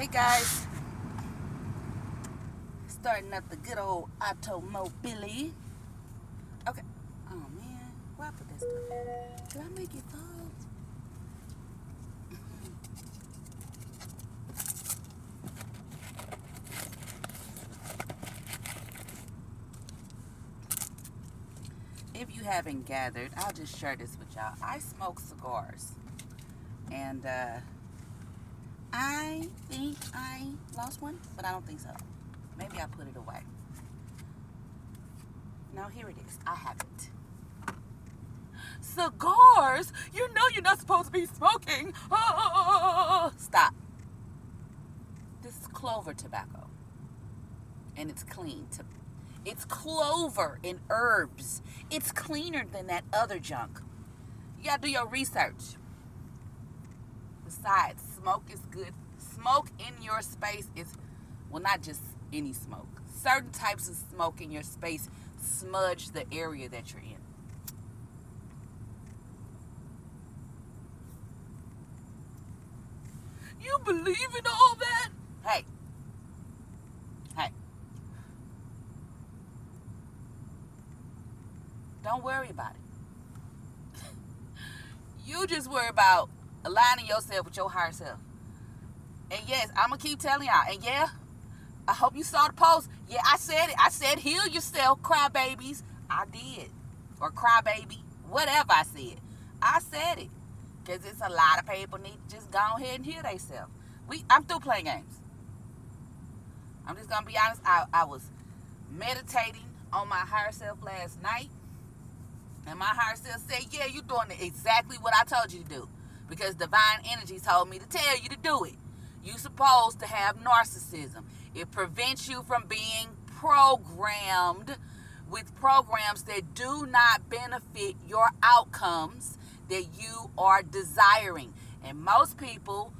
Hey guys, starting up the good old automobile. Okay. Oh man, why I put that stuff? Did I make it fall? If you haven't gathered, I'll just share this with y'all. I smoke cigars, and I think I lost one, but I don't think so. Maybe I put it away. No, here it is. I have it. Cigars? You know you're not supposed to be smoking. Oh, stop. This is clover tobacco. And it's clean. It's clover and herbs. It's cleaner than that other junk. You gotta do your research. Besides, smoke is good. Smoke in your space is, well, not just any smoke. Certain types of smoke in your space smudge the area that you're in. You believe in all that? Hey. Don't worry about it. You just worry about aligning yourself with your higher self. And yes, I'm going to keep telling y'all. And yeah, I hope you saw the post. Yeah, I said it. I said heal yourself, cry babies. I did. Or cry baby. Whatever I said. I said it. Because it's a lot of people need to just go ahead and heal themselves. I'm through playing games. I'm just going to be honest. I was meditating on my higher self last night. And my higher self said, yeah, you're doing exactly what I told you to do. Because divine energy told me to tell you to do it. You're supposed to have narcissism. It prevents you from being programmed with programs that do not benefit your outcomes that you are desiring. And most people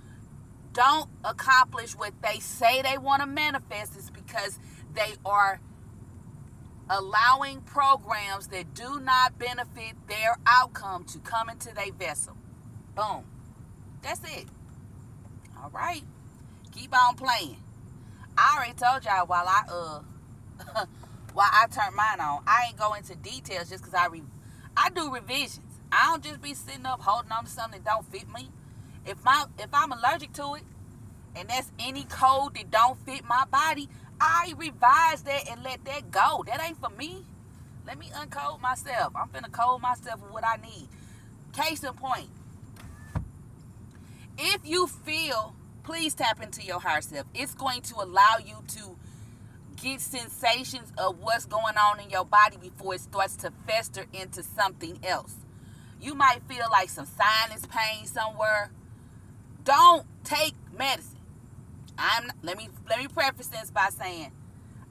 don't accomplish what they say they want to manifest is because they are allowing programs that do not benefit their outcome to come into their vessel. Boom. That's it. All right. Keep on playing. I already told y'all while I turned mine on. I ain't go into details just because I do revisions. I don't just be sitting up holding on to something that don't fit me. If I'm allergic to it, and that's any code that don't fit my body, I revise that and let that go. That ain't for me. Let me uncode myself. I'm finna code myself with what I need. Case in point. If you feel, please tap into your higher self. It's going to allow you to get sensations of what's going on in your body before it starts to fester into something else. You might feel like some sinus pain somewhere. Don't take medicine. Let me preface this by saying,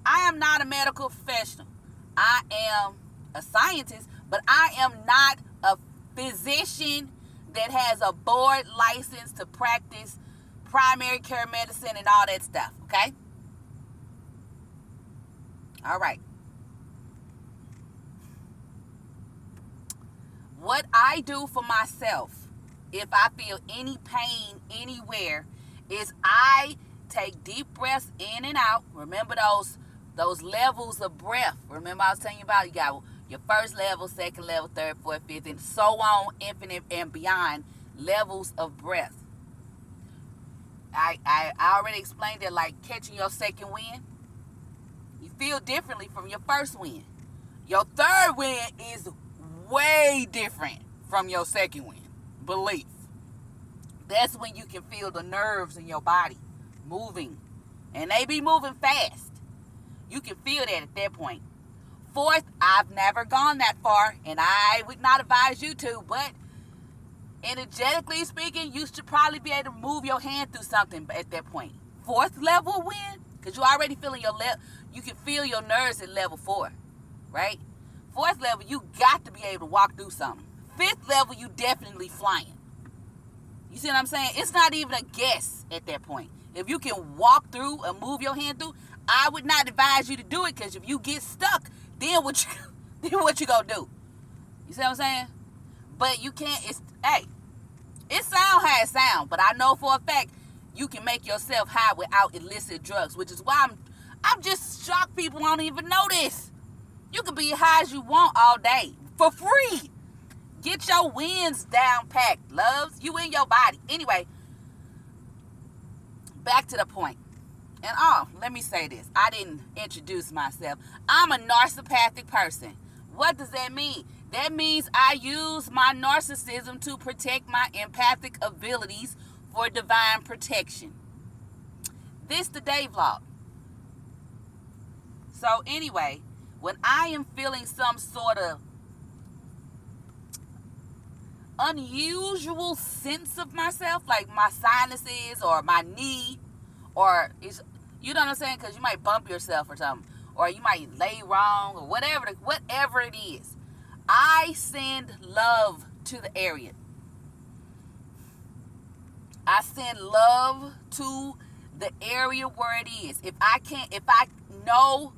I am not a medical professional. I am a scientist, but I am not a physician that has a board license to practice primary care medicine and all that stuff, okay? All right. What I do for myself, if I feel any pain anywhere, is I take deep breaths in and out. Remember those levels of breath. Remember I was telling you about, you got your first level, second level, third, fourth, fifth, and so on, infinite and beyond levels of breath. I already explained that, like catching your second wind. You feel differently from your first wind. Your third wind is way different from your second wind. Belief. That's when you can feel the nerves in your body moving. And they be moving fast. You can feel that at that point. Fourth, I've never gone that far, and I would not advise you to, but energetically speaking, you should probably be able to move your hand through something at that point. Fourth level wind, because you already feeling you can feel your nerves at level 4, right? Fourth level, you got to be able to walk through something. Fifth level, you definitely flying. You see what I'm saying? It's not even a guess at that point. If you can walk through and move your hand through, I would not advise you to do it, because if you get stuck, then what you gonna do? You see what I'm saying? But you can't. It sound how it sound, but I know for a fact you can make yourself high without illicit drugs, which is why I'm just shocked people don't even know this. You can be high as you want all day for free. Get your wins down packed, loves. You in your body. Anyway, back to the point. And let me say this. I didn't introduce myself. I'm a narcissistic person. What does that mean? That means I use my narcissism to protect my empathic abilities for divine protection. This the day vlog. So anyway, when I am feeling some sort of unusual sense of myself, like my sinuses or my knee, or you know what I'm saying? Because you might bump yourself or something, or you might lay wrong, or whatever it is. I send love to the area. I send love to the area where it is. If I know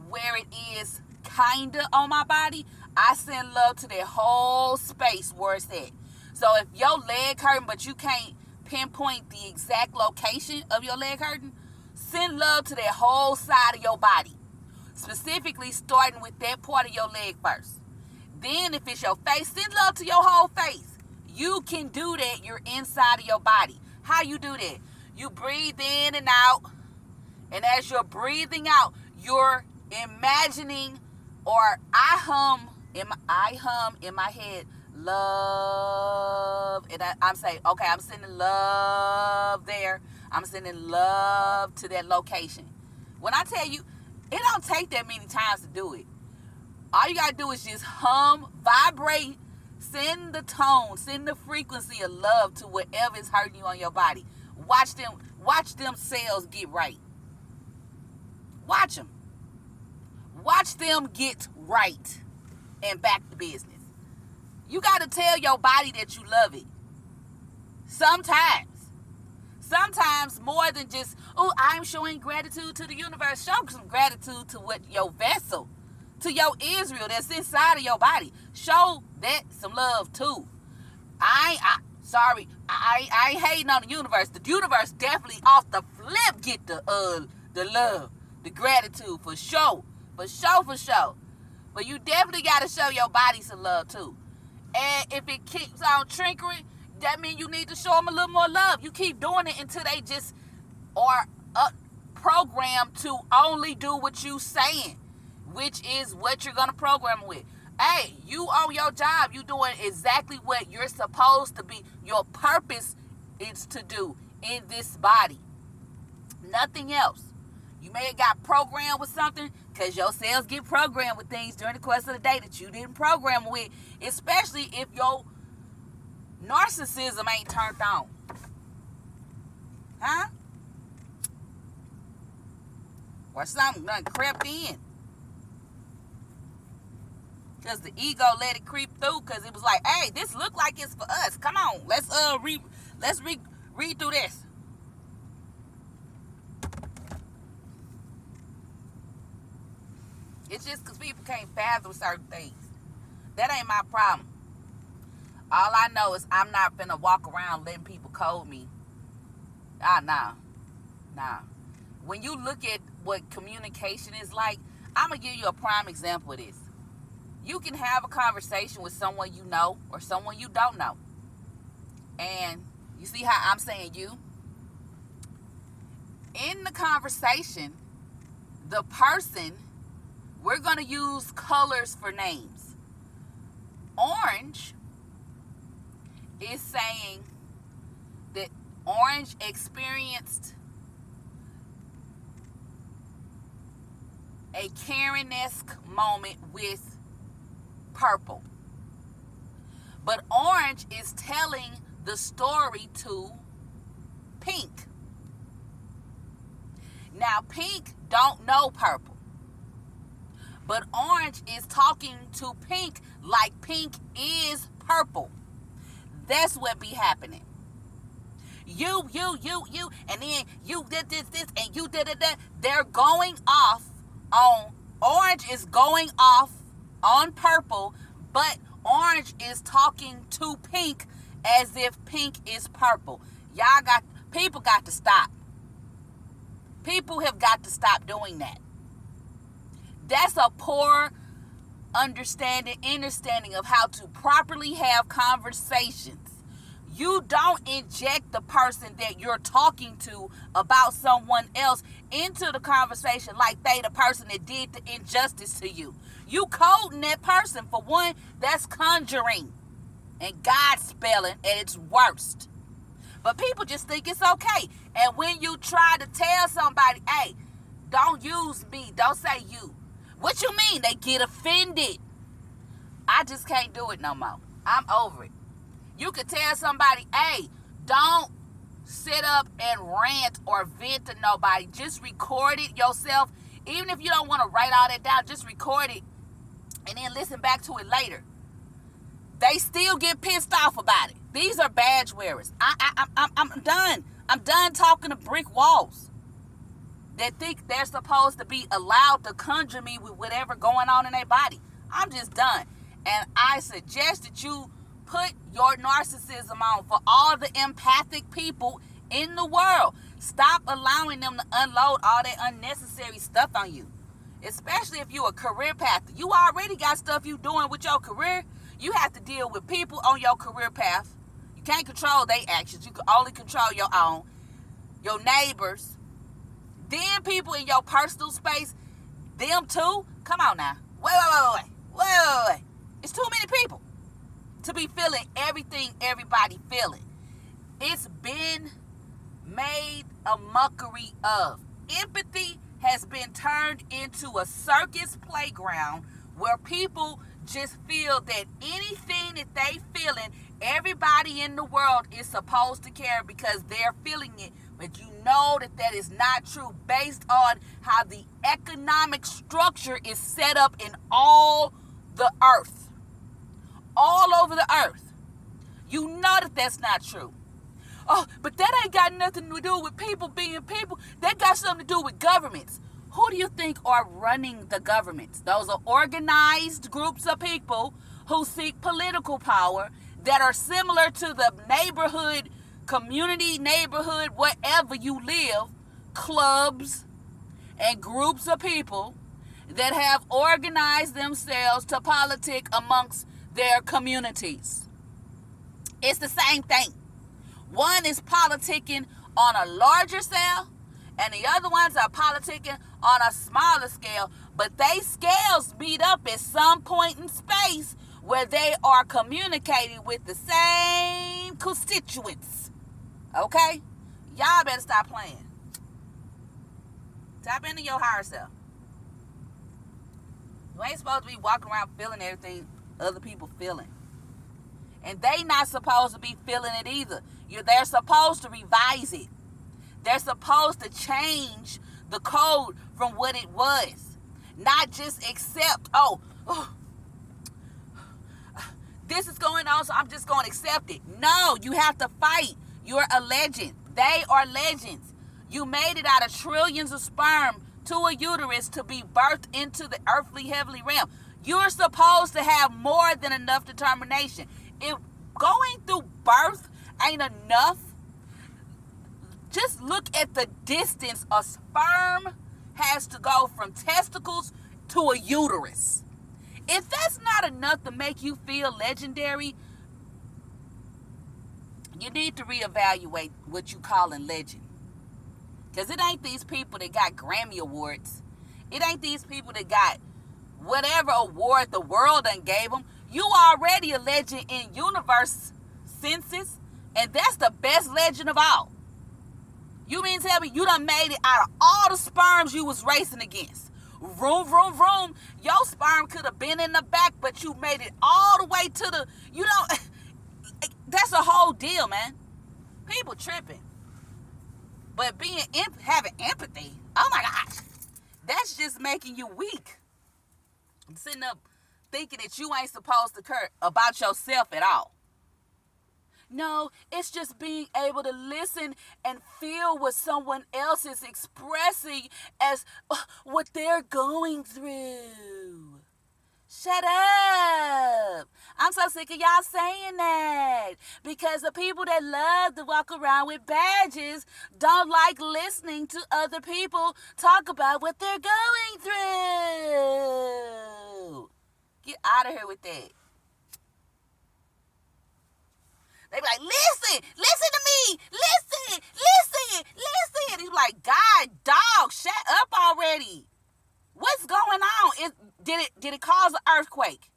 where it is kinda on my body, I send love to that whole space where it's at. So if your leg hurting but you can't pinpoint the exact location of your leg hurting, send love to that whole side of your body. Specifically starting with that part of your leg first. Then if it's your face, send love to your whole face. You can do that. You're inside of your body. How you do that? You breathe in and out. And as you're breathing out, you're imagining, or I hum in my head, love. And I'm saying, okay, I'm sending love there. I'm sending love to that location. When I tell you, it don't take that many times to do it. All you got to do is just hum, vibrate, send the tone, send the frequency of love to whatever is hurting you on your body. Watch them cells get right. Watch them. Watch them get right and back to business. You got to tell your body that you love it. Sometimes more than just, oh, I'm showing gratitude to the universe. Show some gratitude to what your vessel, to your Israel that's inside of your body. Show that some love too. I ain't hating on the universe. The universe definitely off the flip get the love, the gratitude for sure. For sure. But you definitely got to show your body some love too. And if it keeps on triggering, that means you need to show them a little more love. You keep doing it until they just are programmed to only do what you saying, which is what you're going to program with. Hey, you on your job, you doing exactly what you're supposed to be. Your purpose is to do in this body. Nothing else. You may have got programmed with something, because your cells get programmed with things during the course of the day that you didn't program with, especially if your narcissism ain't turned on. Huh? Or something done crept in. Because the ego let it creep through, because it was like, hey, this look like it's for us. Come on, let's read through this. It's just because people can't fathom certain things. That ain't my problem. All I know is I'm not finna walk around letting people code me. Nah. When you look at what communication is like, I'm going to give you a prime example of this. You can have a conversation with someone you know or someone you don't know. And you see how I'm saying you? In the conversation, the person, we're going to use colors for names. Orange is saying that Orange experienced a Karen-esque moment with Purple. But Orange is telling the story to Pink. Now, Pink don't know Purple. But Orange is talking to Pink like Pink is Purple. That's what be happening. You, and then you did this, and you did that. They're going off on, Orange is going off on Purple, but Orange is talking to Pink as if Pink is Purple. Y'all got, People got to stop. People have got to stop doing that. That's a poor understanding of how to properly have conversations. You don't inject the person that you're talking to about someone else into the conversation like they the person that did the injustice to you. You coding that person. For one, that's conjuring and God spelling at its worst. But people just think it's okay. And when you try to tell somebody, hey, don't use me, don't say you. What you mean? They get offended. I just can't do it no more. I'm over it. You could tell somebody, hey, don't sit up and rant or vent to nobody. Just record it yourself. Even if you don't want to write all that down, just record it and then listen back to it later. They still get pissed off about it. These are badge wearers. I'm done. I'm done talking to brick walls that think they're supposed to be allowed to conjure me with whatever going on in their body. I'm just done. And I suggest that you put your narcissism on for all the empathic people in the world. Stop allowing them to unload all that unnecessary stuff on you. Especially if you're a career path. You already got stuff you doing with your career. You have to deal with people on your career path. You can't control their actions. You can only control your own. Your neighbors. Then people in your personal space. Them too. Come on now. Wait. It's too many people to be feeling everything everybody feeling. It's been made a mockery of. Empathy has been turned into a circus playground where people just feel that anything that they feeling, everybody in the world is supposed to care because they're feeling it. But you know that is not true based on how the economic structure is set up in all the earth. All over the earth. You know that that's not true. Oh, but that ain't got nothing to do with people being people. That got something to do with governments. Who do you think are running the governments? Those are organized groups of people who seek political power that are similar to the neighborhood, community, neighborhood, wherever you live, clubs and groups of people that have organized themselves to politic amongst their communities. It's the same thing. One is politicking on a larger scale, and the other ones are politicking on a smaller scale, but they scales meet up at some point in space where they are communicating with the same constituents. Okay? Y'all better stop playing. Tap into your higher self. You ain't supposed to be walking around feeling everything other people feeling. And they not supposed to be feeling it either. They're supposed to revise it. They're supposed to change the code from what it was. Not just accept, this is going on, so I'm just going to accept it. No, you have to fight. You're a legend. They are legends. You made it out of trillions of sperm to a uterus to be birthed into the earthly heavenly realm. You're supposed to have more than enough determination. If going through birth ain't enough, just look at the distance a sperm has to go from testicles to a uterus. If that's not enough to make you feel legendary, you need to reevaluate what you call a legend. Because it ain't these people that got Grammy Awards. It ain't these people that got whatever award the world done gave them. You already a legend in universe census, and that's the best legend of all. You mean tell me you done made it out of all the sperms you was racing against? Vroom, vroom, vroom. Your sperm could have been in the back, but you made it all the way to the, that's a whole deal, man. People tripping. But having empathy, oh my gosh, that's just making you weak. I'm sitting up thinking that you ain't supposed to care about yourself at all. No, it's just being able to listen and feel what someone else is expressing as what they're going through. Shut up. I'm so sick of y'all saying that. Because the people that love to walk around with badges don't like listening to other people talk about what they're going through. Get out of here with that. They be like, listen to me, listen. He's like, God, dog, shut up already. What's going on? Did it cause an earthquake?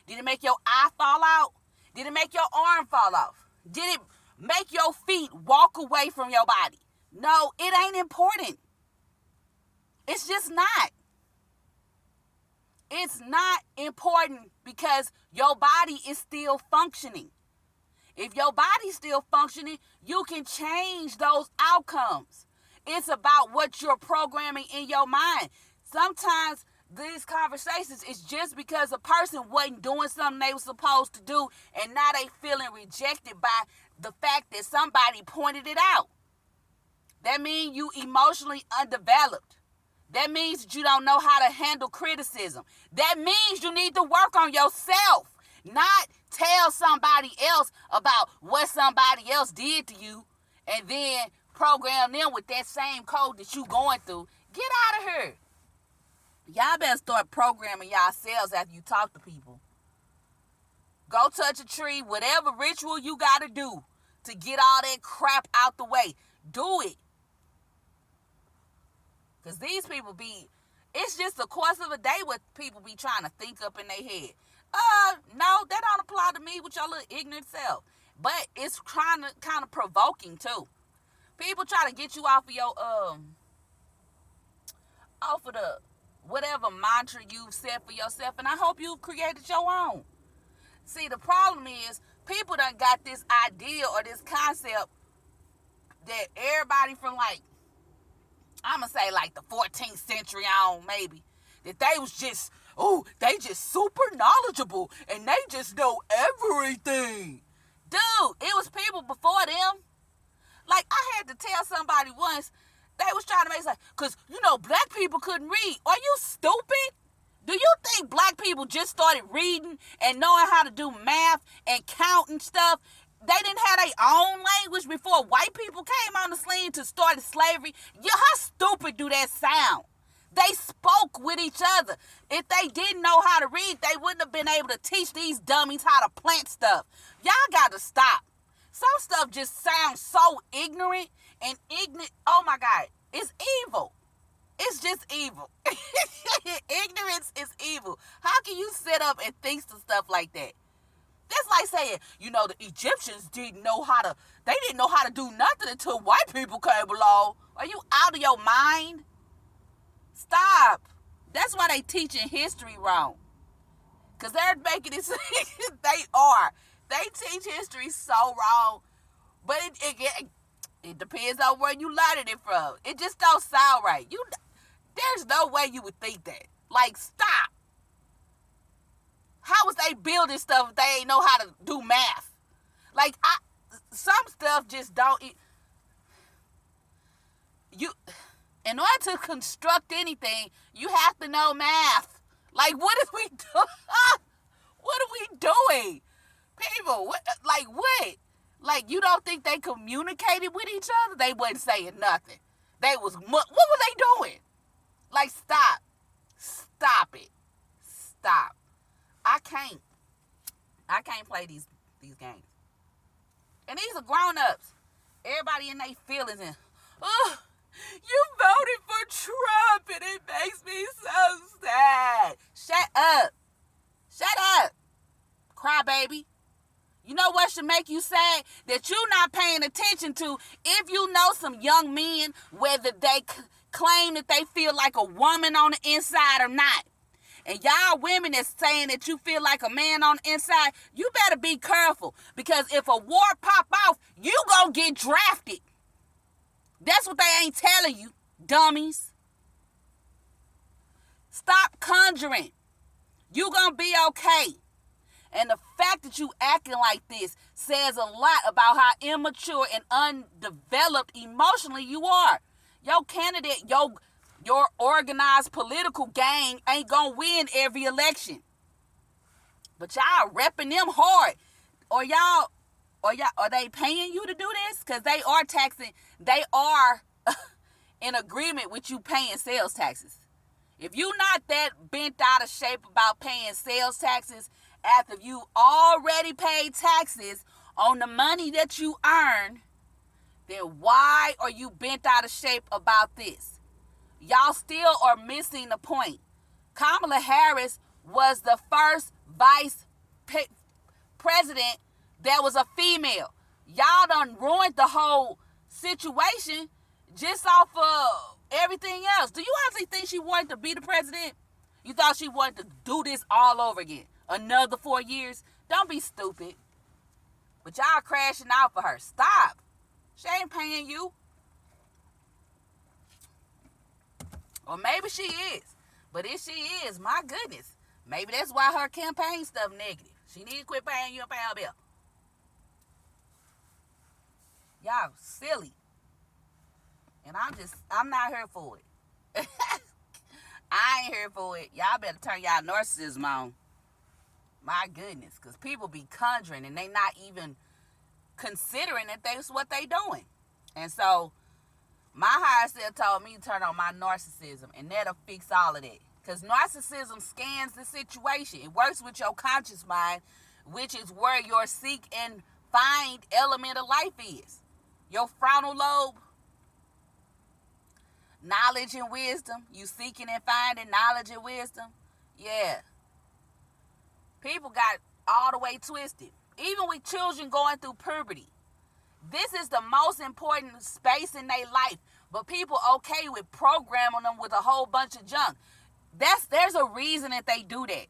Did it make your eye fall out? Did it make your arm fall off? Did it make your feet walk away from your body? No, it ain't important. It's just not. It's not important because your body is still functioning. If your body's still functioning, you can change those outcomes. It's about what you're programming in your mind. Sometimes these conversations is just because a person wasn't doing something they were supposed to do, and now they feeling rejected by the fact that somebody pointed it out. That means you emotionally undeveloped. That means that you don't know how to handle criticism. That means you need to work on yourself, not tell somebody else about what somebody else did to you and then program them with that same code that you going through. Get out of here. Y'all better start programming yourselves after you talk to people. Go touch a tree, whatever ritual you got to do to get all that crap out the way. Do it. Because these people it's just the course of a day what people be trying to think up in their head. No, that don't apply to me with your little ignorant self. But it's kind of provoking too. People try to get you off of your, off of the whatever mantra you've set for yourself, and I hope you've created your own. See, the problem is people done got this idea or this concept that everybody from I'm going to say the 14th century on maybe, that they was just, they just super knowledgeable and they just know everything. Dude, it was people before them. I had to tell somebody once, they was trying to make sense, because, black people couldn't read. Are you stupid? Do you think black people just started reading and knowing how to do math and count and stuff? They didn't have their own language before white people came on the scene to start slavery. Yeah, how stupid do that sound? They spoke with each other. If they didn't know how to read, they wouldn't have been able to teach these dummies how to plant stuff. Y'all got to stop. Some stuff just sounds so ignorant and ignorant. Oh my God, it's evil. It's just evil. Ignorance is evil. How can you sit up and think some stuff like that? That's like saying, the Egyptians didn't know how to do nothing until white people came along. Are you out of your mind? Stop. That's why they teaching history wrong. Because they're making it, they are. They teach history so wrong. But it depends on where you learned it from. It just don't sound right. There's no way you would think that. Stop. How was they building stuff if they ain't know how to do math? Some stuff just don't. In order to construct anything, you have to know math. What are we doing? What are we doing? People, what? You don't think they communicated with each other? They wasn't saying nothing. What were they doing? Stop. Stop it. Stop. I can't play these games. And these are grown-ups. Everybody in their feelings and, you voted for Trump and it makes me so sad. Shut up. Shut up. Crybaby. You know what should make you sad? That you're not paying attention to if you know some young men, whether they claim that they feel like a woman on the inside or not. And y'all women that's saying that you feel like a man on the inside, you better be careful. Because if a war pop off, you gonna get drafted. That's what they ain't telling you, dummies. Stop conjuring. You gonna be okay. And the fact that you acting like this says a lot about how immature and undeveloped emotionally you are. Your candidate, your organized political gang ain't gonna win every election. But y'all repping them hard. Or are they paying you to do this? Because they are taxing, they are in agreement with you paying sales taxes. If you not that bent out of shape about paying sales taxes after you already paid taxes on the money that you earn, then why are you bent out of shape about this? Y'all still are missing the point. Kamala Harris was the first vice president that was a female. Y'all done ruined the whole situation just off of everything else. Do you actually think she wanted to be the president? You thought she wanted to do this all over again? Another 4 years? Don't be stupid. But y'all crashing out for her. Stop. She ain't paying you. Or maybe she is. But if she is, my goodness, maybe that's why her campaign stuff negative. She need to quit paying you and pay her bill. Y'all silly. And I'm not here for it. I ain't here for it. Y'all better turn y'all narcissism on. My goodness. Because people be conjuring and they not even considering that that's what they doing. And so, my higher self told me to turn on my narcissism. And that'll fix all of that. Because narcissism scans the situation. It works with your conscious mind, which is where your seek and find element of life is. Your frontal lobe, knowledge and wisdom. You seeking and finding knowledge and wisdom. Yeah. People got all the way twisted. Even with children going through puberty. This is the most important space in their life. But people okay with programming them with a whole bunch of junk. There's a reason that they do that.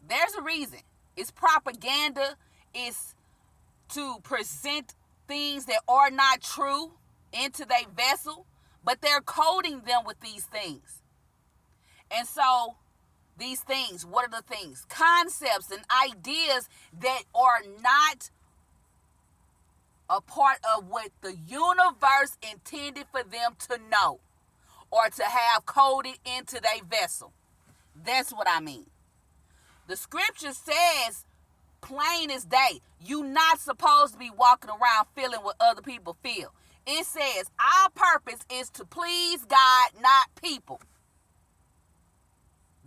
There's a reason. It's propaganda. It's to present things that are not true into their vessel, but they're coding them with these things. And so, these things, what are the things? Concepts and ideas that are not a part of what the universe intended for them to know or to have coded into their vessel. That's what I mean. The scripture says, plain as day, you're not supposed to be walking around feeling what other people feel. It says, our purpose is to please God, not people.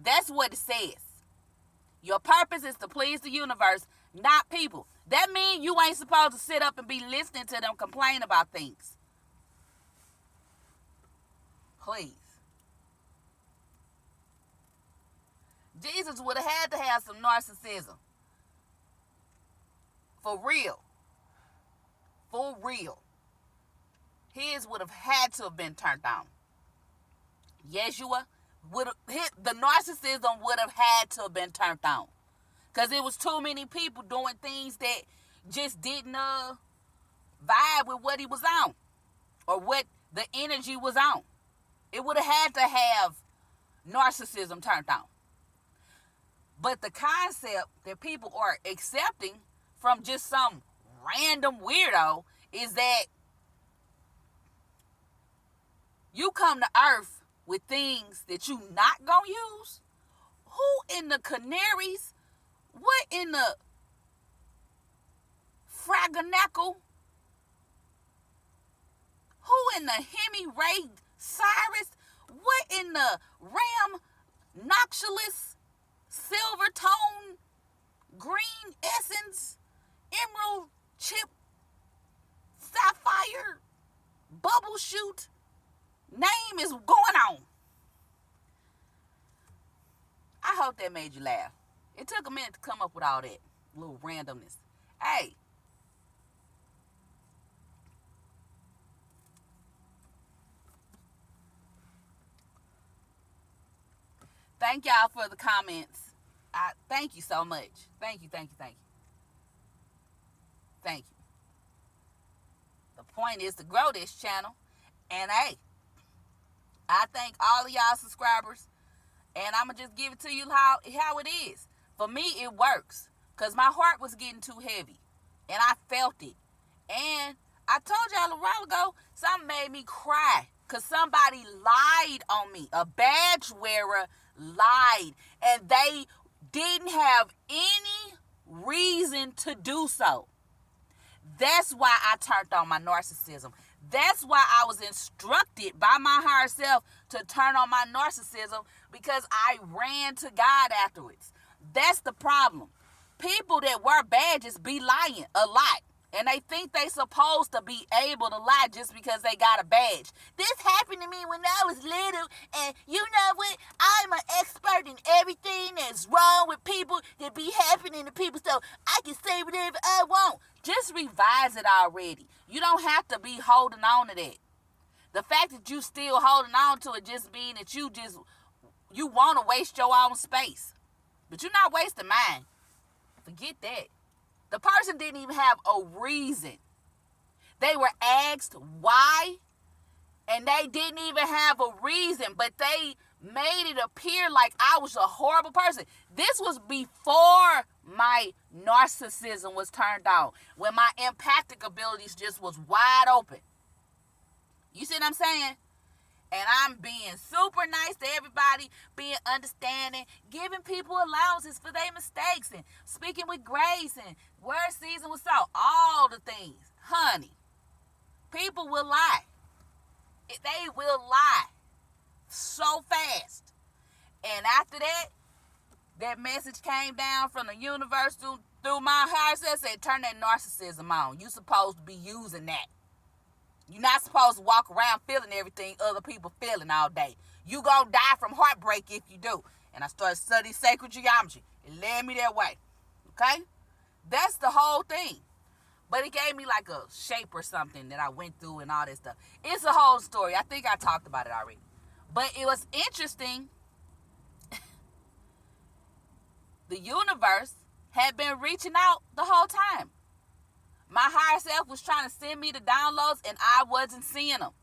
That's what it says. Your purpose is to please the universe, not people. That means you ain't supposed to sit up and be listening to them complain about things. Please. Jesus would have had to have some narcissism. For real. For real. His would have had to have been turned on. Yeshua the narcissism would have had to have been turned on. Because it was too many people doing things that just didn't vibe with what he was on. Or what the energy was on. It would have had to have narcissism turned on. But the concept that people are accepting from just some random weirdo is that you come to earth with things that you not gonna use. Who in the canaries? What in the fraganacle? Who in the Hemi Ray Cyrus? What in the Ram Noxulus Silver Tone Green Essence Emerald Chip Sapphire Bubble Shoot name is going on? I hope that made you laugh. It took a minute to come up with all that little randomness. Hey. Thank y'all for the comments. Thank you so much. Thank you. Thank you. The point is to grow this channel. And hey, I thank all of y'all subscribers. And I'm going to just give it to you how it is. For me, it works. Because my heart was getting too heavy. And I felt it. And I told y'all a while ago, something made me cry. Because somebody lied on me. A badge wearer lied. And they didn't have any reason to do so. That's why I turned on my narcissism. That's why I was instructed by my higher self to turn on my narcissism, because I ran to God afterwards. That's the problem. People that wear badges be lying a lot. And they think they supposed to be able to lie just because they got a badge. This happened to me when I was little, and you know what? I'm an expert in everything that's wrong with people that be happening to people, so I can say whatever I want. Just revise it already. You don't have to be holding on to that. The fact that you still holding on to it just means that you want to waste your own space. But you're not wasting mine. Forget that. The person didn't even have a reason. They were asked why, and they didn't even have a reason, but they made it appear like I was a horrible person. This was before my narcissism was turned on, when my empathic abilities just was wide open. You see what I'm saying? And I'm being super nice to everybody, being understanding, giving people allowances for their mistakes, and speaking with grace, and word seasoned with salt. All the things. Honey, people will lie. They will lie so fast. And after that message came down from the universe through my higher self, said, turn that narcissism on. You supposed to be using that. You're not supposed to walk around feeling everything other people feeling all day. You gonna die from heartbreak if you do. And I started studying sacred geometry. It led me that way. Okay? That's the whole thing. But it gave me like a shape or something that I went through and all that stuff. It's a whole story. I think I talked about it already. But it was interesting. The universe had been reaching out the whole time. My higher self was trying to send me the downloads, and I wasn't seeing them.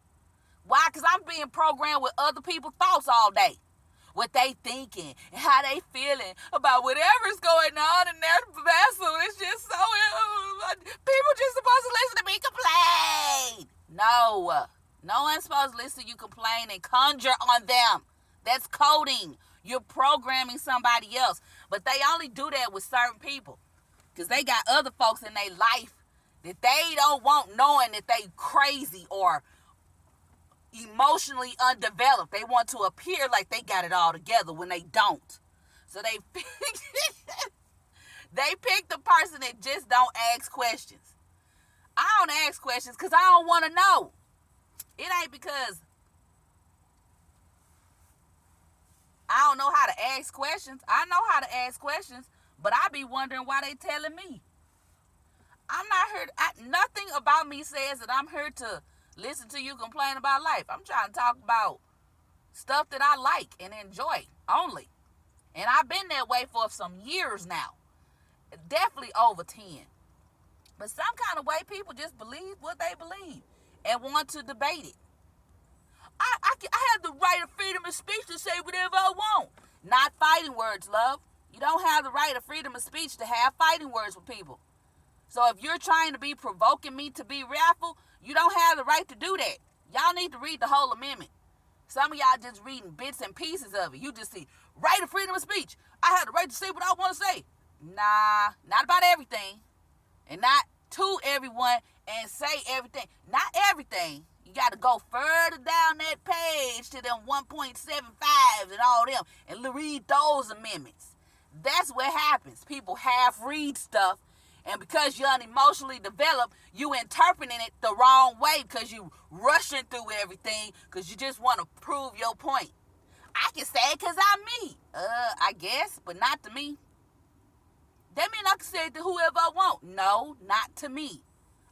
Why? Because I'm being programmed with other people's thoughts all day. What they thinking and how they feeling about whatever's going on in their vessel. It's just so... people just supposed to listen to me complain. No one's supposed to listen to you complain and conjure on them. That's coding. You're programming somebody else. But they only do that with certain people, because they got other folks in their life that they don't want knowing that they crazy or emotionally undeveloped. They want to appear like they got it all together when they don't. So they pick the person that just don't ask questions. I don't ask questions because I don't want to know. It ain't because I don't know how to ask questions. I know how to ask questions, but I be wondering why they telling me. I'm not here. Nothing about me says that I'm here to listen to you complain about life. I'm trying to talk about stuff that I like and enjoy only. And I've been that way for some years now. Definitely over 10. But some kind of way people just believe what they believe and want to debate it. I have the right of freedom of speech to say whatever I want. Not fighting words, love. You don't have the right of freedom of speech to have fighting words with people. So if you're trying to be provoking me to be wrathful, you don't have the right to do that. Y'all need to read the whole amendment. Some of y'all just reading bits and pieces of it. You just see, right of freedom of speech. I have the right to say what I want to say. Nah, not about everything. And not to everyone and say everything. Not everything. You got to go further down that page to them 1.75s and all them and read those amendments. That's what happens. People half read stuff, and because you're unemotionally developed, you interpreting it the wrong way because you rushing through everything because you just want to prove your point. I can say it because I'm me. I guess, but not to me. That means I can say it to whoever I want. No, not to me.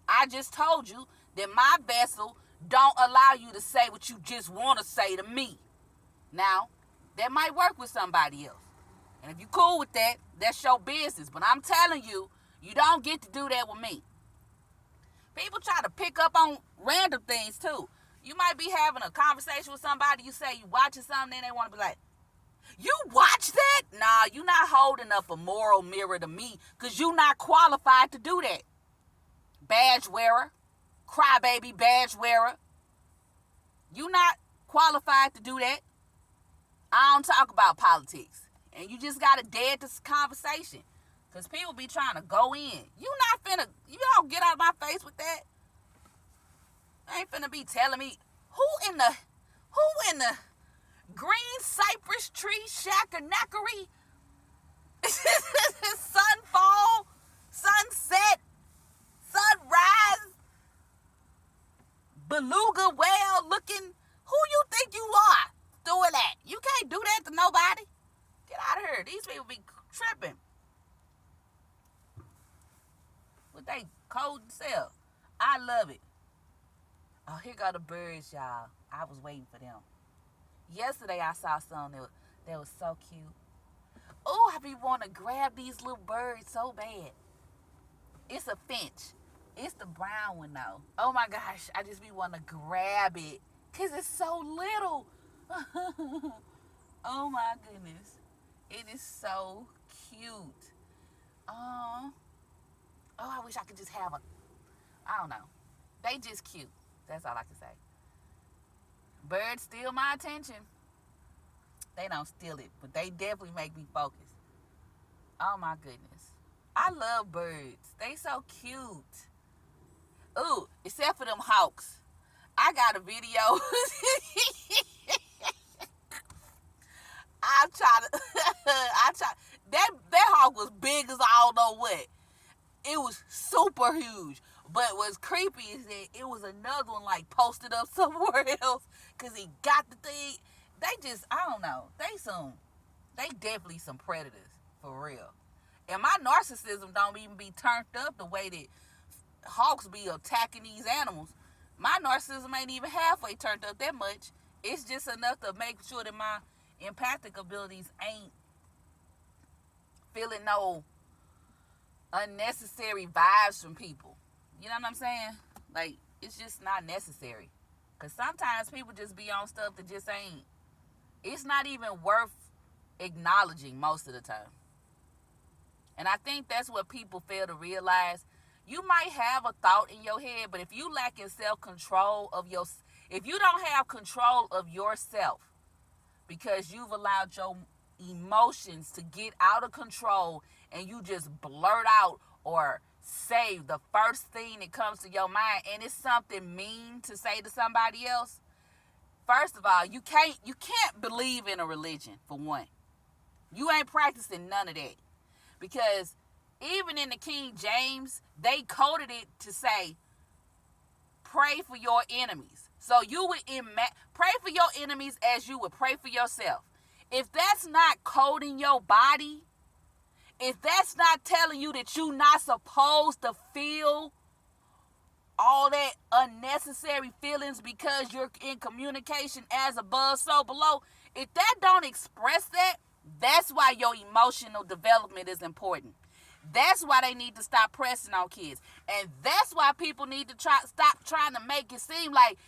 I just told you that my vessel don't allow you to say what you just want to say to me. Now, that might work with somebody else. And if you cool with that, that's your business. But I'm telling you, you don't get to do that with me. People try to pick up on random things too. You might be having a conversation with somebody, you say you watching something, and they want to be like, you watch that? Nah, you not holding up a moral mirror to me because you not qualified to do that. Badge wearer, crybaby badge wearer. You not qualified to do that. I don't talk about politics. And you just got to dead this conversation. Because people be trying to go in. You don't get out of my face with that. I ain't finna be telling me who in the green cypress tree shackanackery sunfall, sunset, sunrise, beluga whale looking. Who you think you are doing that? You can't do that to nobody. Get out of here. These people be tripping with they cold self. I love it. Oh, here go the birds, y'all. I was waiting for them. Yesterday I saw something that was so cute. Oh, I be want to grab these little birds so bad. It's a finch. It's the brown one though. Oh my gosh, I just be want to grab it because it's so little. Oh my goodness. It is so cute. Oh, I wish I could just have I don't know. They just cute. That's all I can say. Birds steal my attention. They don't steal it, but they definitely make me focus. Oh my goodness. I love birds. They so cute. Ooh, except for them hawks. I got a video. I try. That hawk was big as I don't know what. It was super huge. But what's creepy is that it was another one like posted up somewhere else because he got the thing. They just, I don't know. They definitely some predators for real. And my narcissism don't even be turned up the way that hawks be attacking these animals. My narcissism ain't even halfway turned up that much. It's just enough to make sure that my empathic abilities ain't feeling no unnecessary vibes from people. You know what I'm saying? Like, it's just not necessary. Because sometimes people just be on stuff that just ain't. It's not even worth acknowledging most of the time. And I think that's what people fail to realize. You might have a thought in your head, but if you lack in self-control if you don't have control of yourself because you've allowed your emotions to get out of control and you just blurt out or say the first thing that comes to your mind and it's something mean to say to somebody else, first of all, you can't believe in a religion, for one. You ain't practicing none of that. Because even in the King James, they coded it to say, pray for your enemies. So you would pray for your enemies as you would pray for yourself. If that's not coding your body, if that's not telling you that you're not supposed to feel all that unnecessary feelings because you're in communication as above, so below, if that don't express that, that's why your emotional development is important. That's why they need to stop pressing on kids. And that's why people need to stop trying to make it seem like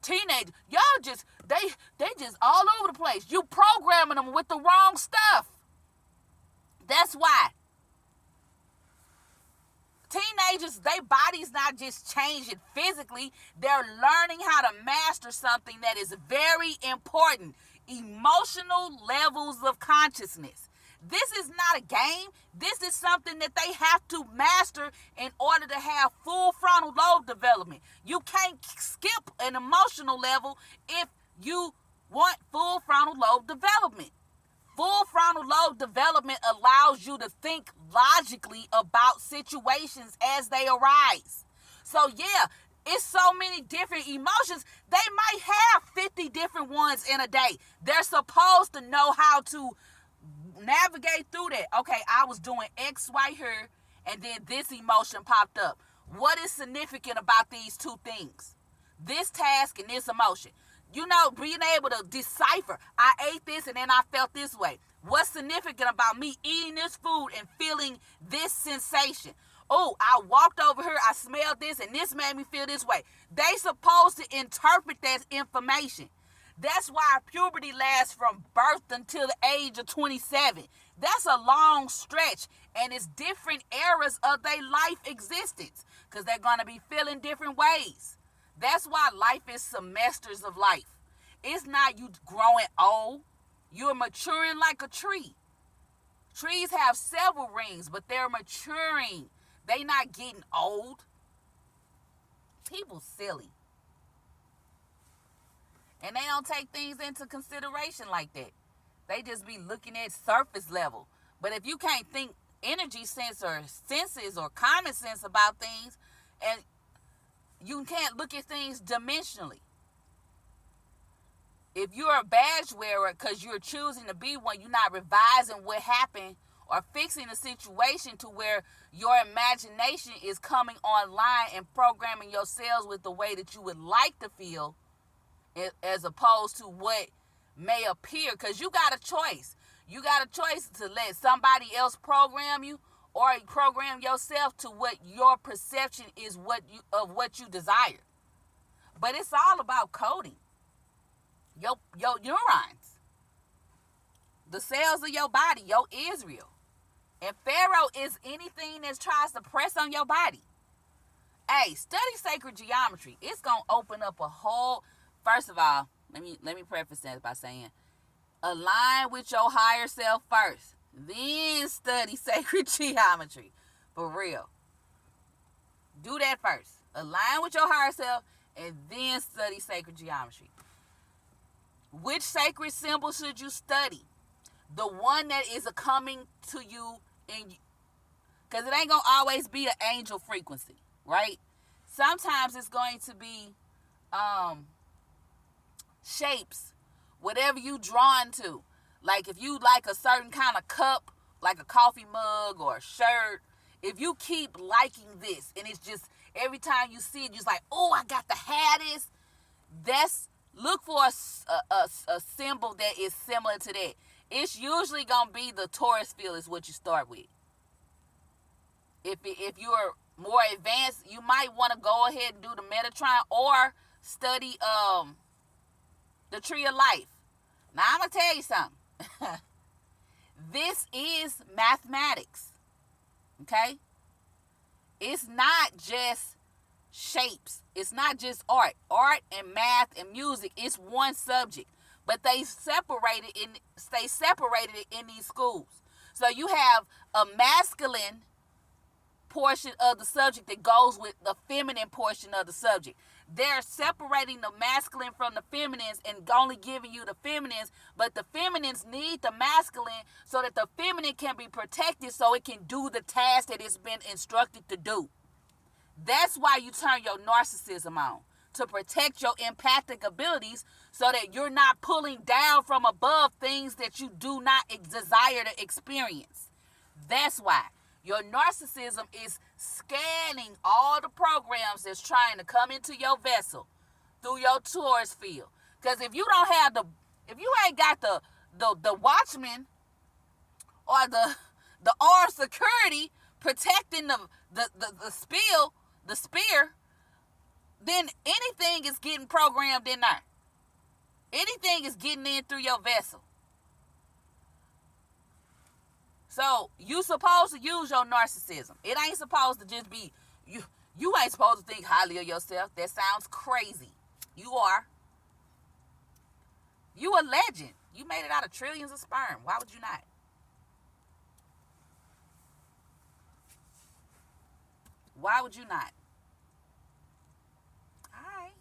teenagers, y'all just, they just all over the place. You programming them with the wrong stuff. That's why. Teenagers, their body's not just changing physically. They're learning how to master something that is very important. Emotional levels of consciousness. This is not a game. This is something that they have to master in order to have full frontal lobe development. You can't skip an emotional level if you want full frontal lobe development. Full frontal lobe development allows you to think logically about situations as they arise. So yeah, it's so many different emotions. They might have 50 different ones in a day. They're supposed to know how to navigate through that. Okay, I was doing X right here, and then this emotion popped up. What is significant about these two things? This task and this emotion. You know, being able to decipher. I ate this and then I felt this way. What's significant about me eating this food and feeling this sensation? Oh, I walked over here, I smelled this, and this made me feel this way. They supposed to interpret that information. That's why puberty lasts from birth until the age of 27. That's a long stretch, and it's different eras of their life existence because they're going to be feeling different ways. That's why life is semesters of life. It's not you growing old. You're maturing like a tree. Trees have several rings, but they're maturing. They not getting old. People silly. And they don't take things into consideration like that. They just be looking at surface level. But if you can't think energy sense or senses or common sense about things, and you can't look at things dimensionally. If you're a badge wearer because you're choosing to be one, you're not revising what happened or fixing the situation to where your imagination is coming online and programming your cells with the way that you would like to feel, as opposed to what may appear. Because you got a choice. You got a choice to let somebody else program you, or program yourself to what your perception is of what you desire. But it's all about coding. Your neurons, the cells of your body, your Israel. And Pharaoh is anything that tries to press on your body. Hey, study sacred geometry. It's gonna open up a whole. First of all, let me preface that by saying, align with your higher self first, then study sacred geometry. For real. Do that first. Align with your higher self, and then study sacred geometry. Which sacred symbol should you study? The one that is coming to you, because it ain't going to always be an angel frequency, right? Sometimes it's going to be shapes, whatever you drawn to. Like if you like a certain kind of cup, like a coffee mug or a shirt, if you keep liking this, and it's just every time you see it, you're just like, oh, I got to have this. Look for a symbol that is similar to that. It's usually going to be the Taurus field is what you start with. If you're more advanced, you might want to go ahead and do the Metatron or study the Tree of Life. Now, I'm going to tell you something. This is mathematics. Okay? It's not just shapes. It's not just art. Art and math and music is one subject, but they separated it in these schools. So you have a masculine portion of the subject that goes with the feminine portion of the subject. They're separating the masculine from the feminines and only giving you the feminines, but the feminines need the masculine so that the feminine can be protected so it can do the task that it's been instructed to do. That's why you turn your narcissism on, to protect your empathic abilities so that you're not pulling down from above things that you do not desire to experience. That's why your narcissism is scanning all the programs that's trying to come into your vessel through your Taurus field. Because if you ain't got the watchman or the armed security protecting the spear, then anything is getting programmed in there. Anything is getting in through your vessel. So you supposed to use your narcissism. It ain't supposed to just be you. You ain't supposed to think highly of yourself. That sounds crazy. You are. You a legend. You made it out of trillions of sperm. Why would you not? Why would you not? All right.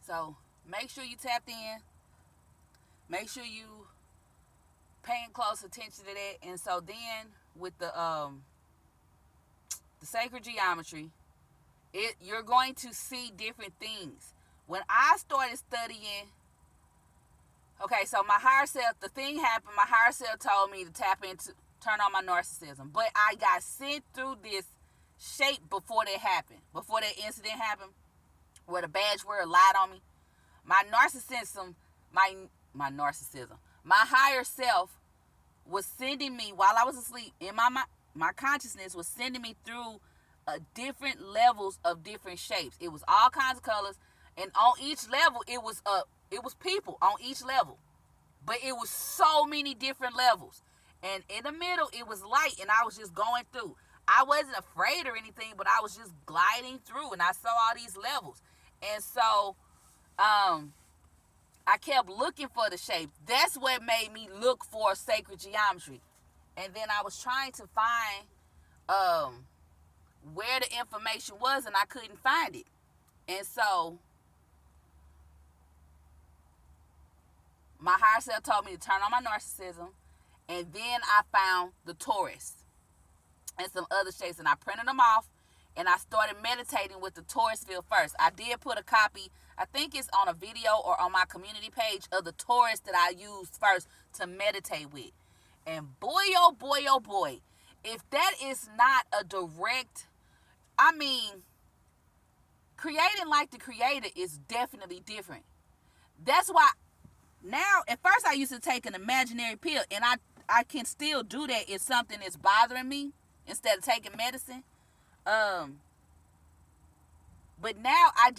So make sure you tapped in. Make sure you paying close attention to that. And so then with the sacred geometry, you're going to see different things. When I started studying, okay, so my higher self, the thing happened, my higher self told me to turn on my narcissism. But I got sent through this shape before that happened, before that incident happened, where the badge wearer lied on me. My narcissism, my higher self was sending me, while I was asleep, in my consciousness was sending me through different levels of different shapes. It was all kinds of colors, and on each level, it was people on each level. But it was so many different levels. And in the middle, it was light, and I was just going through. I wasn't afraid or anything, but I was just gliding through, and I saw all these levels. And so I kept looking for the shape. That's what made me look for sacred geometry. And then I was trying to find where the information was, and I couldn't find it. And so my higher self told me to turn on my narcissism, and then I found the Taurus and some other shapes, and I printed them off, and I started meditating with the Taurus field first. I did put a copy, I think it's on a video or on my community page, of the Taurus that I used first to meditate with. And boy, oh boy, oh boy, if that is not a direct, creating like the creator is definitely different. That's why now, at first I used to take an imaginary pill, and I can still do that if something is bothering me instead of taking medicine. But now I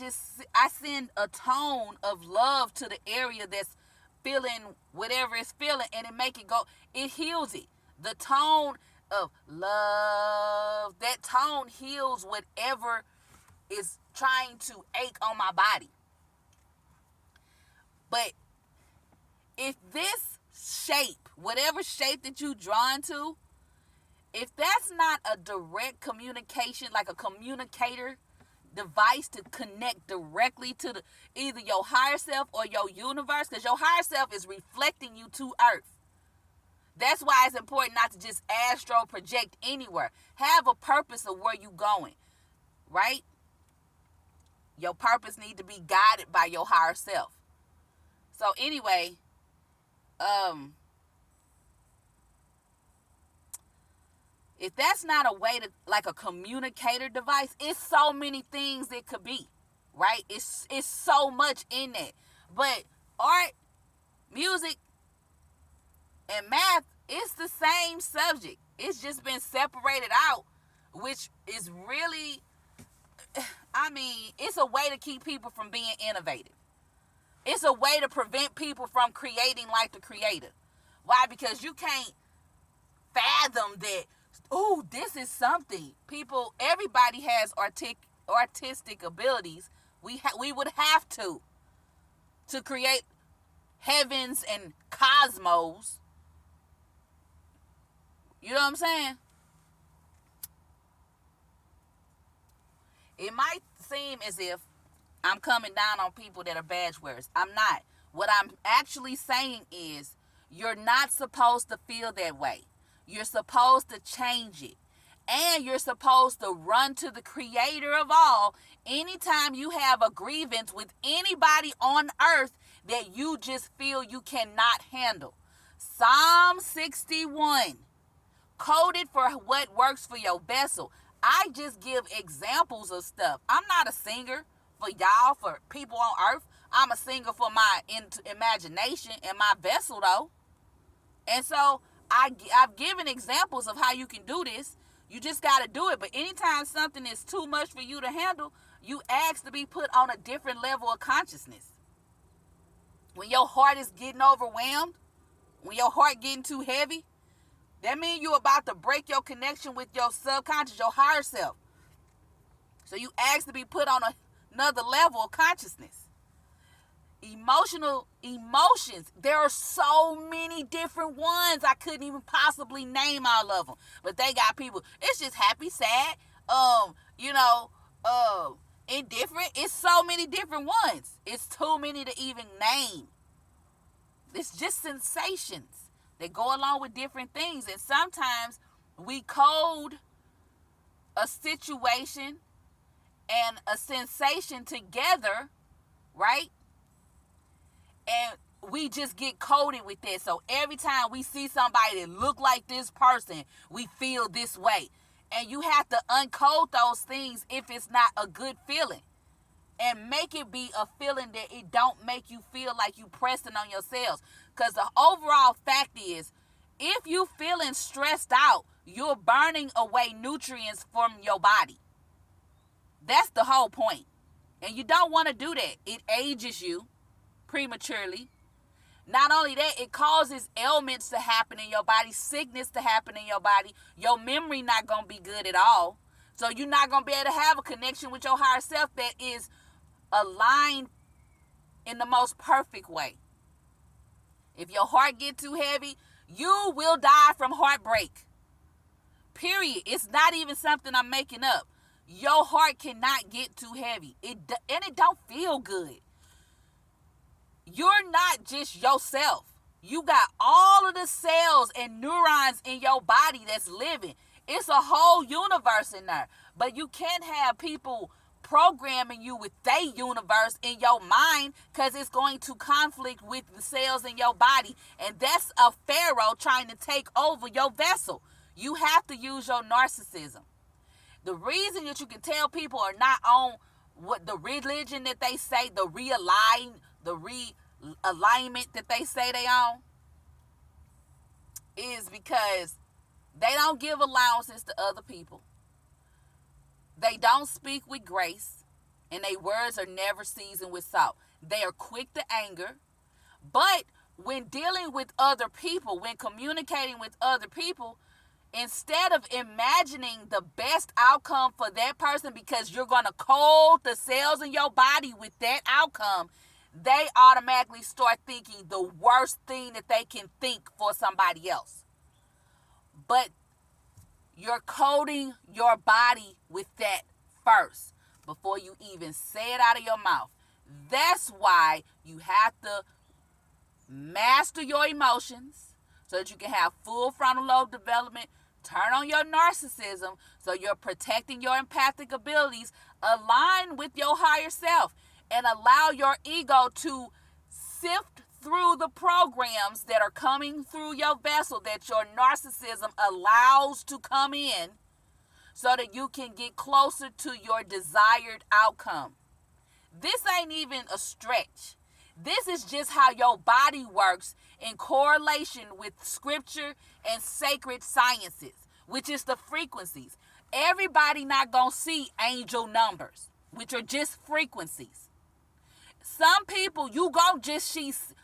send a tone of love to the area that's feeling whatever it's feeling, and it make it go, it heals it. The tone of love, that tone heals whatever is trying to ache on my body. But if this shape, whatever shape that you drawn to, if that's not a direct communication, like a communicator device to connect directly to either your higher self or your universe, because your higher self is reflecting you to earth. That's why it's important not to just astro project anywhere. Have a purpose of where you going, right? Your purpose need to be guided by your higher self. So anyway, if that's not a way to, like a communicator device, it's so many things it could be, right? It's so much in that. But art, music, and math, it's the same subject. It's just been separated out, which is really, it's a way to keep people from being innovative. It's a way to prevent people from creating like the creator. Why? Because you can't fathom that, oh, this is something. Everybody has artistic abilities. We would have to create heavens and cosmos. You know what I'm saying? It might seem as if I'm coming down on people that are badge wearers. I'm not. What I'm actually saying is, you're not supposed to feel that way. You're supposed to change it. And you're supposed to run to the creator of all anytime you have a grievance with anybody on earth that you just feel you cannot handle. Psalm 61. Coded for what works for your vessel. I just give examples of stuff. I'm not a singer for y'all, for people on earth. I'm a singer for my imagination and my vessel, though. And so I've given examples of how you can do this. You just got to do it. But anytime something is too much for you to handle, you ask to be put on a different level of consciousness. When your heart is getting overwhelmed, when your heart getting too heavy, that means you're about to break your connection with your subconscious, your higher self. So you ask to be put on another level of consciousness. Emotions. There are so many different ones. I couldn't even possibly name all of them. But they got people. It's just happy, sad, indifferent. It's so many different ones. It's too many to even name. It's just sensations. They go along with different things. And sometimes we code a situation and a sensation together, right? And we just get coded with that. So every time we see somebody that look like this person, we feel this way. And you have to uncode those things if it's not a good feeling. And make it be a feeling that it don't make you feel like you pressing on yourselves. Because the overall fact is, if you feeling stressed out, you're burning away nutrients from your body. That's the whole point. And you don't want to do that. It ages you prematurely. Not only that, it causes ailments to happen in your body, sickness to happen in your body. Your memory not going to be good at all. So you're not going to be able to have a connection with your higher self that is aligned in the most perfect way. If your heart get too heavy, you will die from heartbreak. Period. It's not even something I'm making up. Your heart cannot get too heavy. And it don't feel good. You're not just yourself. You got all of the cells and neurons in your body that's living. It's a whole universe in there. But you can't have people programming you with their universe in your mind, because it's going to conflict with the cells in your body. And that's a pharaoh trying to take over your vessel. You have to use your narcissism. The reason that you can tell people are not on what the religion that they say, the realignment that they say they on, is because they don't give allowances to other people. They don't speak with grace, and their words are never seasoned with salt. They are quick to anger, but when dealing with other people, when communicating with other people, instead of imagining the best outcome for that person, because you're going to code the cells in your body with that outcome, they automatically start thinking the worst thing that they can think for somebody else. But you're coding your body with that first before you even say it out of your mouth. That's why you have to master your emotions so that you can have full frontal lobe development. Turn on your narcissism so you're protecting your empathic abilities. Align with your higher self and allow your ego to sift through the programs that are coming through your vessel that your narcissism allows to come in, so that you can get closer to your desired outcome. This ain't even a stretch. This is just how your body works in correlation with scripture and sacred sciences, which is the frequencies. Everybody not gonna see angel numbers, which are just frequencies. Some people you're gonna see shapes.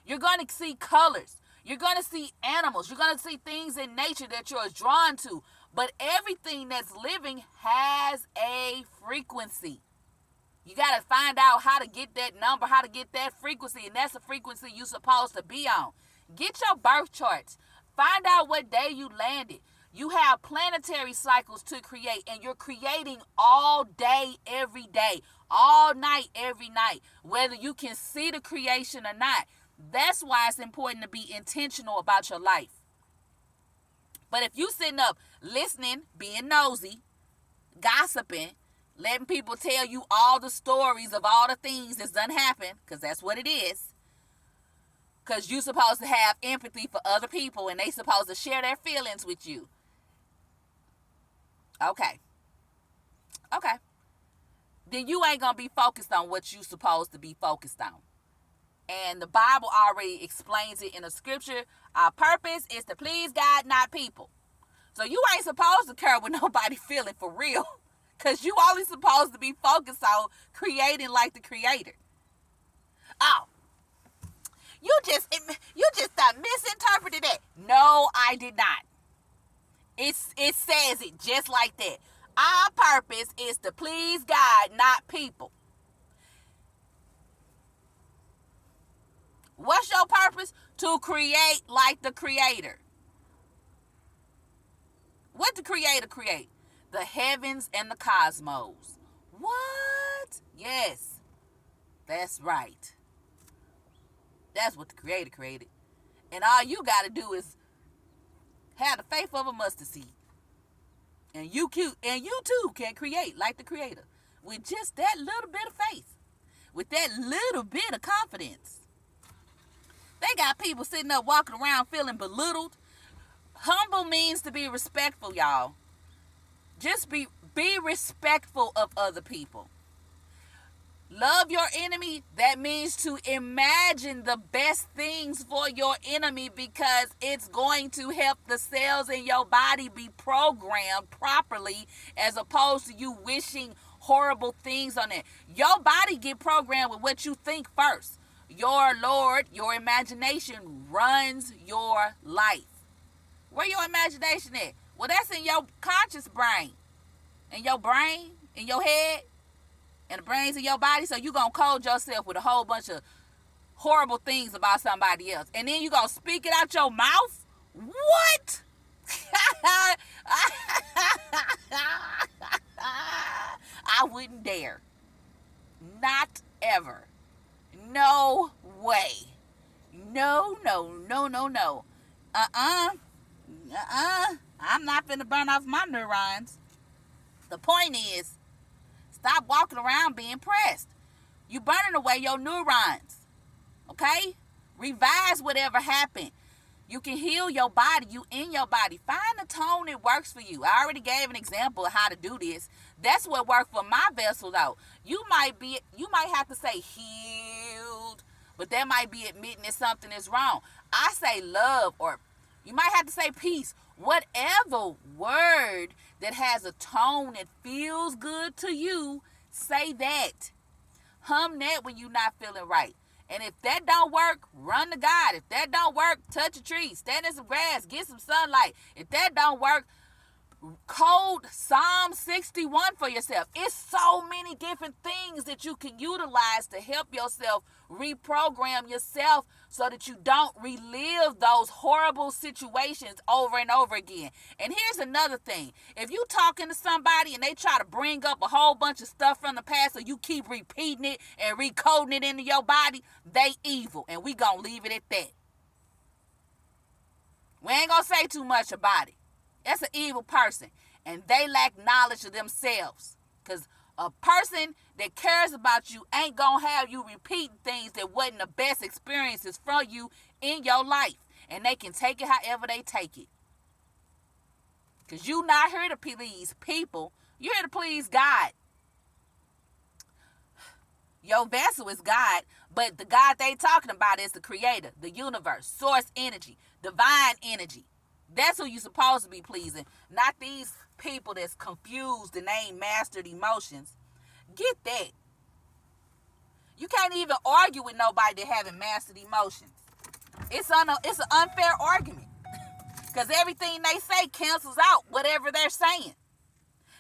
You're gonna see colors. You're gonna see animals. You're gonna see things in nature that you're drawn to. But everything that's living has a frequency. You got to find out how to get that number, how to get that frequency, and that's the frequency you're supposed to be on. Get your birth charts. Find out what day you landed. You have planetary cycles to create, and you're creating all day, every day, all night, every night, whether you can see the creation or not. That's why it's important to be intentional about your life. But if you sitting up listening, being nosy, gossiping, letting people tell you all the stories of all the things that's done happen, because that's what it is, because you're supposed to have empathy for other people and they supposed to share their feelings with you. Okay. Then you ain't going to be focused on what you're supposed to be focused on. And the Bible already explains it in the scripture. Our purpose is to please God, not people. So you ain't supposed to care what nobody feeling for real. Because you only supposed to be focused on creating like the creator. Oh, you just misinterpreted that. No, I did not. It says it just like that. Our purpose is to please God, not people. What's your purpose? To create like the creator. What the creator create? The heavens and the cosmos. What? Yes. That's right. That's what the creator created. And all you got to do is have the faith of a mustard seed. And you too can create like the creator. With just that little bit of faith. With that little bit of confidence. They got people sitting up walking around feeling belittled. Humble means to be respectful, y'all. Just be respectful of other people. Love your enemy. That means to imagine the best things for your enemy, because it's going to help the cells in your body be programmed properly, as opposed to you wishing horrible things on it. Your body get programmed with what you think first. Your Lord, your imagination runs your life. Where your imagination at? Well, that's in your conscious brain. In your brain, in your head, and the brains in your body. So you gonna code yourself with a whole bunch of horrible things about somebody else. And then you gonna speak it out your mouth? What? I wouldn't dare. Not ever. No way. No, no, no, no, no. I'm not finna burn off my neurons. The point is, stop walking around being pressed. You burning away your neurons. Okay? Revise whatever happened. You can heal your body. You in your body. Find a tone that works for you. I already gave an example of how to do this. That's what worked for my vessel though. You might have to say healed, but that might be admitting that something is wrong. I say love, or you might have to say peace. Whatever word that has a tone that feels good to you, say that. Hum that when you're not feeling right. And if that don't work, run to God. If that don't work, touch a tree, stand in some grass, get some sunlight. If that don't work, code Psalm 61 for yourself. It's so many different things that you can utilize to help yourself reprogram yourself so that you don't relive those horrible situations over and over again. And here's another thing. If you talking to somebody and they try to bring up a whole bunch of stuff from the past, so you keep repeating it and recoding it into your body, they evil. And we gonna leave it at that. We ain't gonna say too much about it. That's an evil person. And they lack knowledge of themselves. Because a person that cares about you ain't going to have you repeating things that wasn't the best experiences from you in your life. And they can take it however they take it. Because you're not here to please people. You're here to please God. Your vessel is God, but the God they talking about is the creator, the universe, source energy, divine energy. That's who you're supposed to be pleasing, not these people that's confused and ain't mastered emotions. Get that. You can't even argue with nobody that haven't mastered emotions. It's an unfair argument because everything they say cancels out whatever they're saying.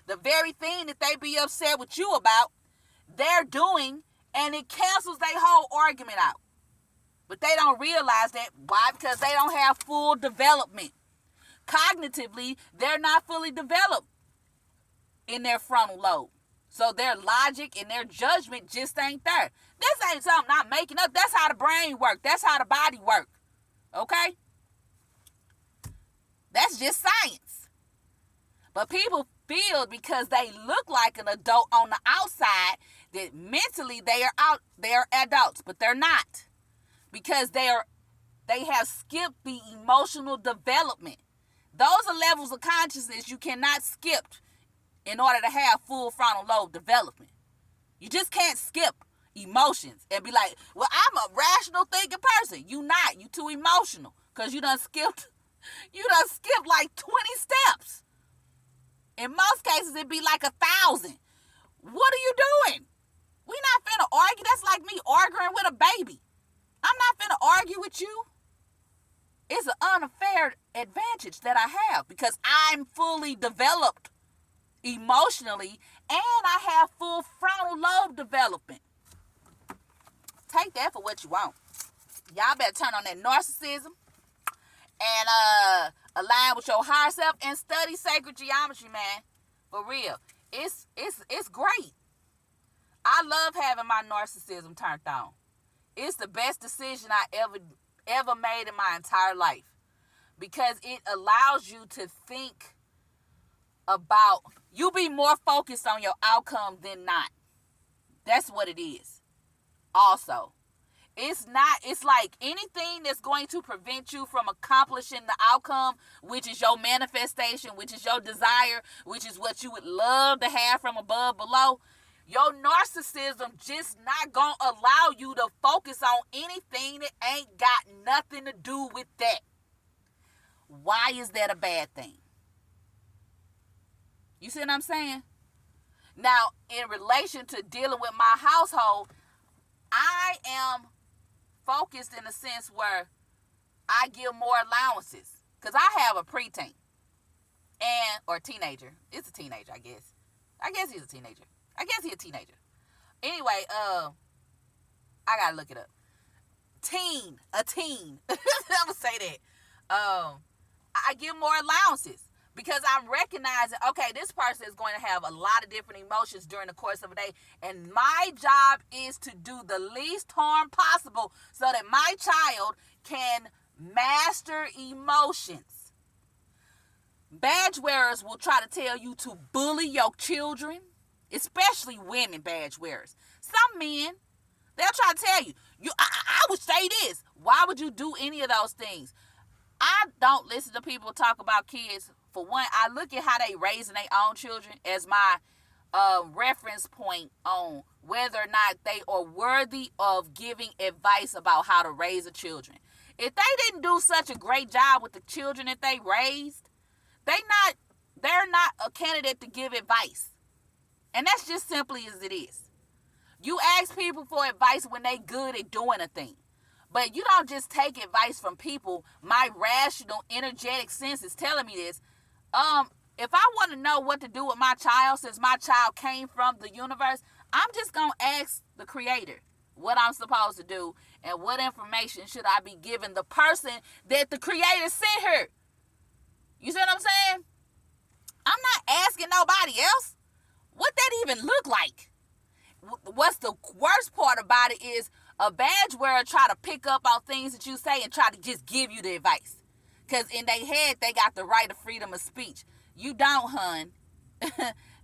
The very thing that they be upset with you about, they're doing, and it cancels their whole argument out. But they don't realize that. Why? Because they don't have full development. Cognitively, they're not fully developed in their frontal lobe. So their logic and their judgment just ain't there. This ain't something I'm making up. That's how the brain works. That's how the body works. Okay? That's just science. But people feel because they look like an adult on the outside that mentally they are adults, but they're not. Because they have skipped the emotional development. Those are levels of consciousness you cannot skip in order to have full frontal lobe development. You just can't skip emotions and be like, well, I'm a rational thinking person. You not. You too emotional because you done skipped like 20 steps. In most cases, it'd be like 1,000. What are you doing? We not finna argue. That's like me arguing with a baby. I'm not finna argue with you. It's an unfair advantage that I have because I'm fully developed emotionally and I have full frontal lobe development. Take that for what you want. Y'all better turn on that narcissism and align with your higher self and study sacred geometry, man. For real. It's great. I love having my narcissism turned on. It's the best decision I ever made in my entire life because it allows you to think about, you be more focused on your outcome than not. That's what it is. Also, it's like anything that's going to prevent you from accomplishing the outcome, which is your manifestation, which is your desire, which is what you would love to have from above below. Your narcissism just not gonna allow you to focus on anything that ain't got nothing to do with that. Why is that a bad thing? You see what I'm saying? Now, in relation to dealing with my household, I am focused in a sense where I give more allowances. Because I have a preteen. Or teenager. It's a teenager, I guess. I guess he's a teenager. Anyway, I gotta look it up. A teen. I'm gonna say that. I give more allowances because I'm recognizing, okay, this person is going to have a lot of different emotions during the course of a day, and my job is to do the least harm possible so that my child can master emotions. Badge wearers will try to tell you to bully your children, especially women badge wearers. Some men, they'll try to tell you, I would say this. Why would you do any of those things? I don't listen to people talk about kids. For one, I look at how they raising their own children as my reference point on whether or not they are worthy of giving advice about how to raise a children. If they didn't do such a great job with the children that they raised, they're not a candidate to give advice. And that's just simply as it is. You ask people for advice when they good at doing a thing. But you don't just take advice from people. My rational, energetic sense is telling me this. If I want to know what to do with my child, since my child came from the universe, I'm just going to ask the creator what I'm supposed to do and what information should I be giving the person that the creator sent her. You see what I'm saying? I'm not asking nobody else. What that even look like? What's the worst part about it is a badge wearer try to pick up on things that you say and try to just give you the advice. Because in their head, they got the right of freedom of speech. You don't, hun.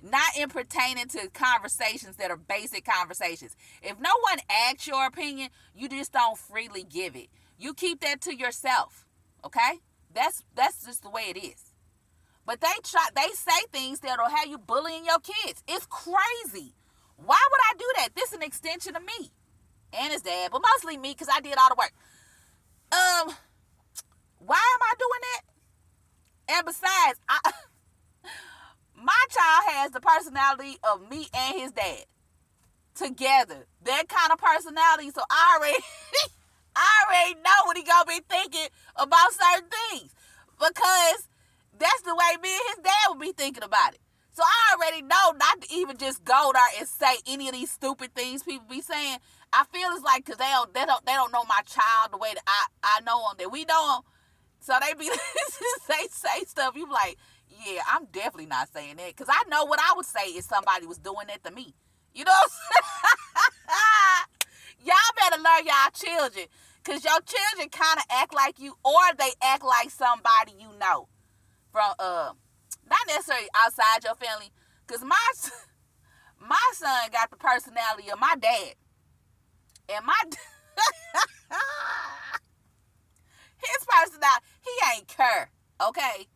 Not in pertaining to conversations that are basic conversations. If no one asks your opinion, you just don't freely give it. You keep that to yourself. Okay? That's just the way it is. But they say things that'll have you bullying your kids. It's crazy. Why would I do that? This is an extension of me. And his dad, but mostly me because I did all the work. Why am I doing that? And besides, my child has the personality of me and his dad together. That kind of personality. So I already know what he gonna be thinking about certain things, because that's the way me and his dad would be thinking about it. So I already know not to even just go there and say any of these stupid things people be saying. I feel it's like because they don't know my child the way that I know them, that we know them. So they be say stuff. You be like, yeah, I'm definitely not saying that, because I know what I would say if somebody was doing that to me. You know what I'm saying? Y'all better learn y'all children, because your children kind of act like you, or they act like somebody you know from not necessarily outside your family. Because my son got the personality of my dad. And his personality, he ain't care, okay?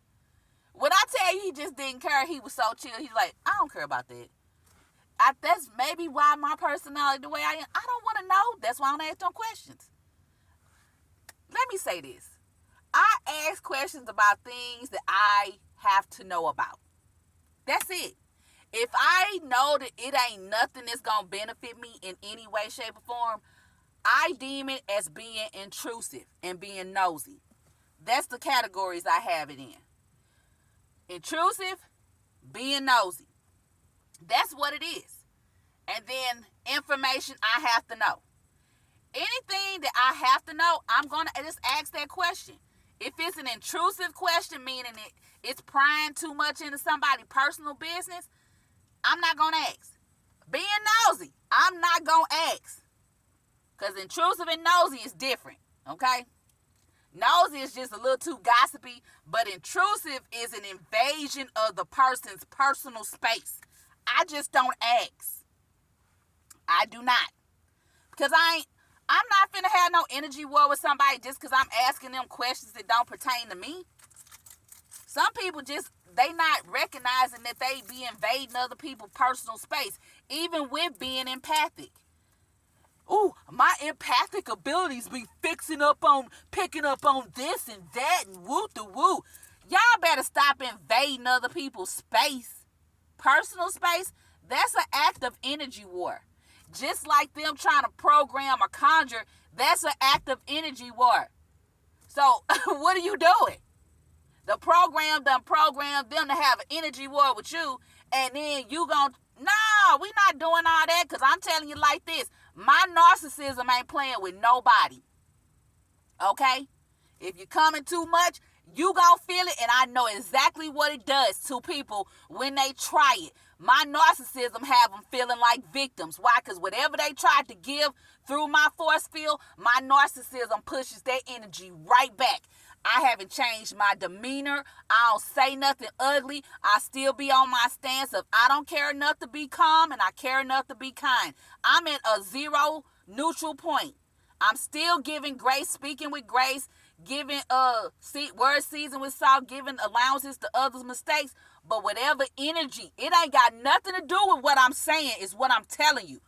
When I tell you he just didn't care, he was so chill. He's like, I don't care about that. That's maybe why my personality the way I am. I don't want to know. That's why I don't ask them questions. Let me say this. I ask questions about things that I have to know about. That's it. If I know that it ain't nothing that's going to benefit me in any way, shape, or form, I deem it as being intrusive and being nosy. That's the categories I have it in. Intrusive, being nosy. That's what it is. And then information I have to know. Anything that I have to know, I'm going to just ask that question. If it's an intrusive question, meaning it's prying too much into somebody's personal business, I'm not going to ask. Being nosy, I'm not going to ask. Because intrusive and nosy is different, okay? Nosy is just a little too gossipy, but intrusive is an invasion of the person's personal space. I just don't ask. I do not. Because I'm not finna have no energy war with somebody just because I'm asking them questions that don't pertain to me. Some people they not recognizing that they be invading other people's personal space, even with being empathic. Ooh, my empathic abilities be picking up on this and that and woo-to-woo. Y'all better stop invading other people's space. Personal space, that's an act of energy war. Just like them trying to program or conjure That's an active energy war. So what are you doing? The program done programmed them to have an energy war with you, and then you gon' no, we not doing all that, because I'm telling you like this. My narcissism ain't playing with nobody. Okay? If you're coming too much, you gon' feel it, and I know exactly what it does to people when they try it. My narcissism have them feeling like victims. Why? Because whatever they tried to give through my force field, my narcissism pushes that energy right back. I haven't changed my demeanor. I don't say nothing ugly. I still be on my stance of I don't care enough to be calm and I care enough to be kind. I'm at a zero neutral point. I'm still giving grace, speaking with grace, giving word seasoned with salt, giving allowances to others' mistakes. But whatever energy, it ain't got nothing to do with what I'm saying, is what I'm telling you.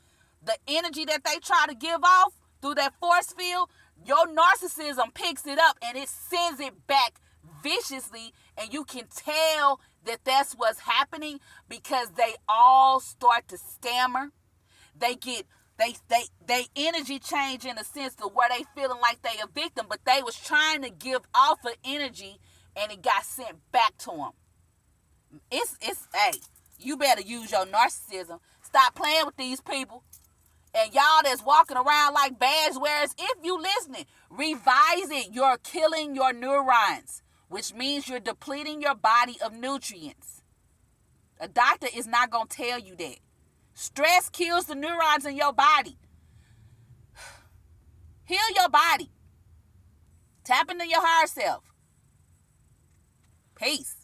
The energy that they try to give off through that force field, your narcissism picks it up and it sends it back viciously, and you can tell that that's what's happening because they all start to stammer. They get they energy change in a sense to where they feeling like they a victim, but they was trying to give off an energy and it got sent back to them. It's hey, you better use your narcissism. Stop playing with these people. And y'all that's walking around like badge wearers, if you listening, revise it. You're killing your neurons, which means you're depleting your body of nutrients. A doctor is not going to tell you that. Stress kills the neurons in your body. Heal your body. Tap into your higher self. Peace.